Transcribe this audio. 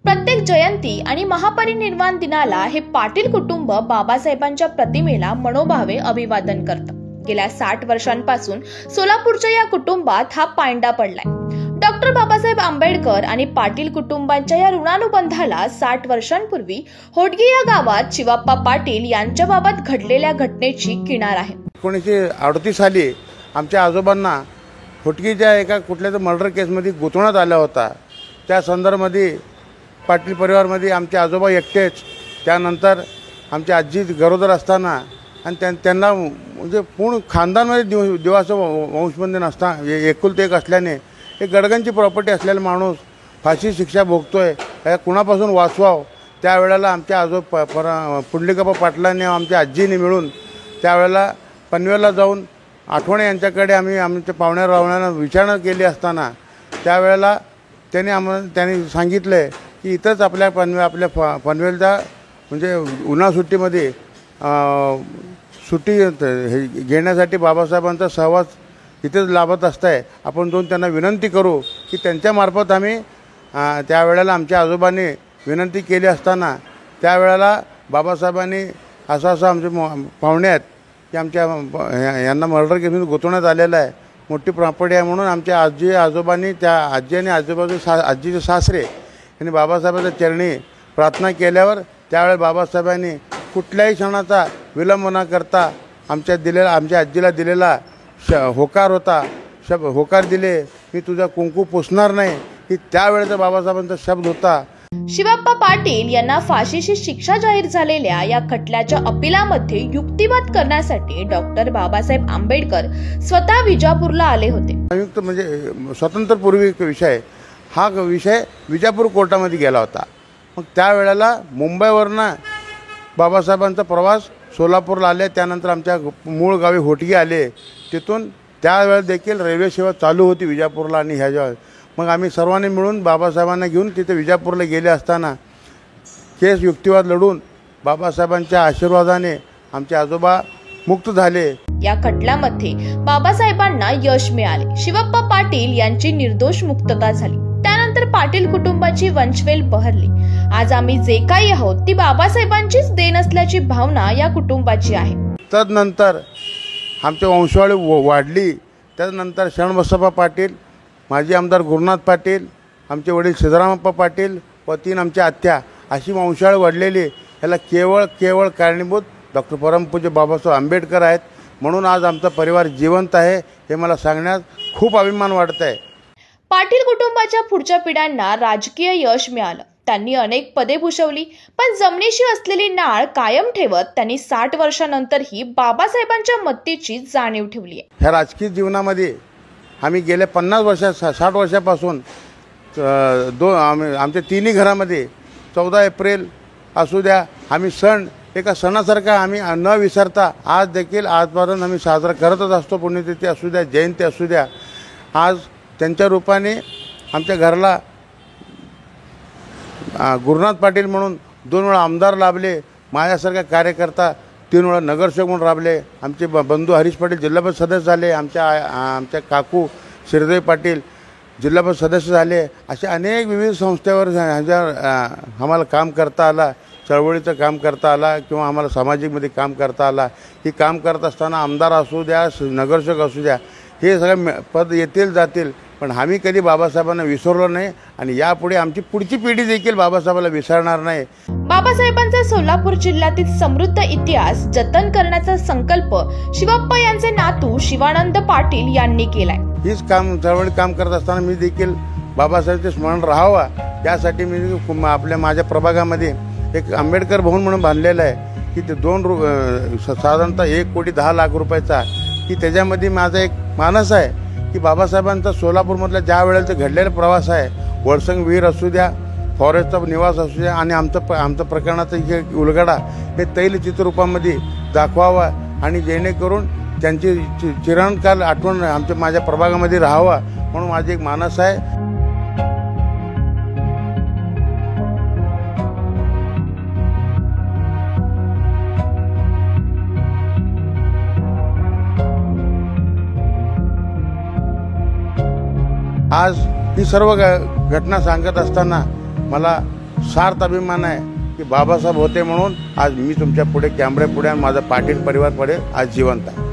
प्रत्येक जयंती आणि महापरिनिर्वाण दिनाला हे पाटील कुटुंब बाबासाहेबांच्या प्रतिमेला मनोभावे अभिवादन करतं। गेल्या 60 वर्षांपासून सोलापूरच्या या कुटुंबात हा पायंडा पडलाय। डॉक्टर बाबासाहेब आंबेडकर आणि पाटील कुटुंबांच्या या ऋणानुबंधाला 60 वर्षांपूर्वी होटगी या गावात शिवाप्पा पाटील यांच्याबाबत घडलेल्या घटनेची किनार आहे। 1938 साली आमच्या आजोबांना होटगीच्या एका कुठल्यातरी मर्डर केसमध्ये गुंतवण्यात आला होता। त्या संदर्भामध्ये पाटील परिवारामध्ये आमचे आजोबा एकटेच, त्यानंतर आमची आजी गरोदर असताना आणि त्यांना म्हणजे पूर्ण खानदानमध्ये दिवाचं वंशबंधन असता एकुलते एक असल्याने एक गडगंची प्रॉपर्टी असलेला माणूस फाशी शिक्षा भोगतोय, कुणापासून वाचवावं। त्यावेळेला आमच्या पुंडलिकप्पा पाटलांनी आमच्या आजीने मिळून त्यावेळेला पनवेलला जाऊन आठवणे यांच्याकडे आमच्या पाहुण्या रावण्यांना विचारणा केली असताना त्यावेळेला त्यांनी सांगितलं की इथंच आपल्या पनवेलच्या म्हणजे उन्हाळ सुट्टीमध्ये सुट्टी घेण्यासाठी बाबासाहेबांचा सहवास इथेच लाभत असतंय, आपण जाऊन त्यांना विनंती करू की त्यांच्यामार्फत आम्ही त्यावेळेला आमच्या आजोबांनी विनंती केली असताना त्यावेळेला बाबासाहेबांनी असं आमचे पाहुणे आहेत की आमच्या यांना मर्डर केसमध्ये गुंतवण्यात आलेलं आहे, मोठी प्रॉपर्टी आहे म्हणून आमच्या आजी आजोबांनी त्या आजी आणि आजीचे सासरे यांनी बाबासाहेबांच्या चरणी प्रार्थना केल्यावर त्यावेळेस बाबासाहेबांनी कुठल्याही क्षणाचा विलंब न करता आमच्या आजीला दिलेला होकार होता, होकार दिले मी तुझा कुंकू पुसणार नाही, ही त्यावेळेचा बाबासाहेबांचा शब्द होता। शिवाप्पा पाटील यांना फाशीची शिक्षा जाहीर झालेल्या या खटल्याच्या अपिलामध्ये युक्तिवाद करण्यासाठी डॉक्टर बाबासाहेब आंबेडकर स्वतः विजापूरला आले होते। संयुक्त म्हणजे स्वातंत्र्यपूर्वी विषय हा विषय विजापूर कोर्टामध्ये गेला होता। मग त्यावेळेला मुंबईवरनं बाबासाहेबांचा प्रवास सोलापूरला आले, त्यानंतर आमच्या मूळ गावी होटगी आले, तिथून त्यावेळेस देखील रेल्वे सेवा चालू होती विजापूरला आणि ह्याच्यावर मग आम्ही सर्वांनी मिळून बाबासाहेबांना घेऊन तिथे विजापूरला गेले असताना केस युक्तिवाद लढून बाबासाहेबांच्या आशीर्वादाने आमचे आजोबा मुक्त झाले। या खटल्यामध्ये बाबासाहेबांना यश मिळाले, शिवाप्पा पाटील यांची निर्दोष मुक्तता झाली। त्यानंतर पाटील कुटुंबाची वंशवेल बहरली। आज आम्ही जे काही आहोत ती बाबासाहेबांचीच देण असल्याची भावना या कुटुंबाची आहे। तदनंतर आमची वंशावळी वाढली। त्यानंतर शरणबसप्पा पाटील, माजी आमदार गुरुनाथ पाटील, आमचे वडील सिद्धरामप्पा पाटील व 3 आमच्या आत्या अशी वंशावळ वाढलेली। याला केवळ कारणीभूत डॉक्टर परमपूज्य बाबासाहेब आंबेडकर आहेत, म्हणून आज आमचा परिवार जिवंत आहे हे मला सांगण्यात खूप अभिमान वाटत आहे। पाटील कुटुंबाच्या पुढच्या पिढ्यांना राजकीय यश मिळालं, त्यांनी अनेक पदे भूषवली, पण जमिनीशी असलेली नाळ कायम ठेवत त्यांनी 60 वर्षांनंतरही बाबासाहेबांच्या मत्तेची जाणीव ठेवली आहे। ह्या राजकीय जीवनामध्ये आम्ही गेल्या 60 वर्षापासून आमच्या तिन्ही घरामध्ये 14 एप्रिल असू द्या, आम्ही सण एका सणासारखा आम्ही न विसरता आज देखील आजपर्यंत आम्ही साजरा करतच असतो। पुण्यतिथी असू द्या, जयंती असू द्या, आज त्यांच्या रूपाने आमच्या घराला गुरुनाथ पाटील म्हणून 2 वेळा आमदार लाभले, माझ्यासारखा कार्यकर्ता 3 वेळा नगरसेवक म्हणून राबले, आमचे बंधू हरीश पाटील जिल्हा परिषद सदस्य झाले, आमच्या काकू श्रीदेवी पाटील जिल्हा परिषद सदस्य झाले। असे अनेक विविध संस्थेवर आम्हाला काम करता आला, चळवळीचं काम करता आला किंवा आम्हाला सामाजिकमध्ये काम करता आला। ही काम करत असताना आमदार असू द्या, नगरसेवक असू द्या, हे सगळे पद येतील जातील, पण आम्ही कधी बाबासाहेबांना विसरलो नाही आणि यापुढे आमची पुढची पिढी देखील बाबासाहेबांना विसरणार नाही। बाबासाहेबांचा सोलापूर जिल्ह्यातील समृद्ध इतिहास जतन करण्याचा संकल्प शिवाप्पा यांचे नातू शिवानंद पाटील यांनी केलाय। हीच चळवळी काम करत असताना मी देखील बाबासाहेबांचे स्मरण राहावा यासाठी मी माझ्या प्रभागामध्ये एक आंबेडकर भवन म्हणून बांधलेलं आहे की ते साधारणतः 1,10,00,000 रुपयाचा, की त्याच्यामध्ये माझा एक मानस आहे की बाबासाहेबांचा सोलापूरमधला ज्या वेळेला घडलेला प्रवास आहे, वळसंग विहीर असू द्या, फॉरेस्टचा निवास असू द्या आणि आमचं प्रकरणाचा उलगडा हे तैलचित्र रूपामध्ये दाखवावा आणि जेणेकरून त्यांची चिरंतकाल आठवण माझ्या प्रभागामध्ये राहावा म्हणून माझी एक मानस आहे। आज ही सर्व घटना सांगत असताना मला सार्थ अभिमान आहे की बाबासाहेब होते म्हणून आज मी तुमच्या पुढे कॅमेऱ्यापुढे आणि माझा पाटील परिवार पुढे आज जिवंत आहे.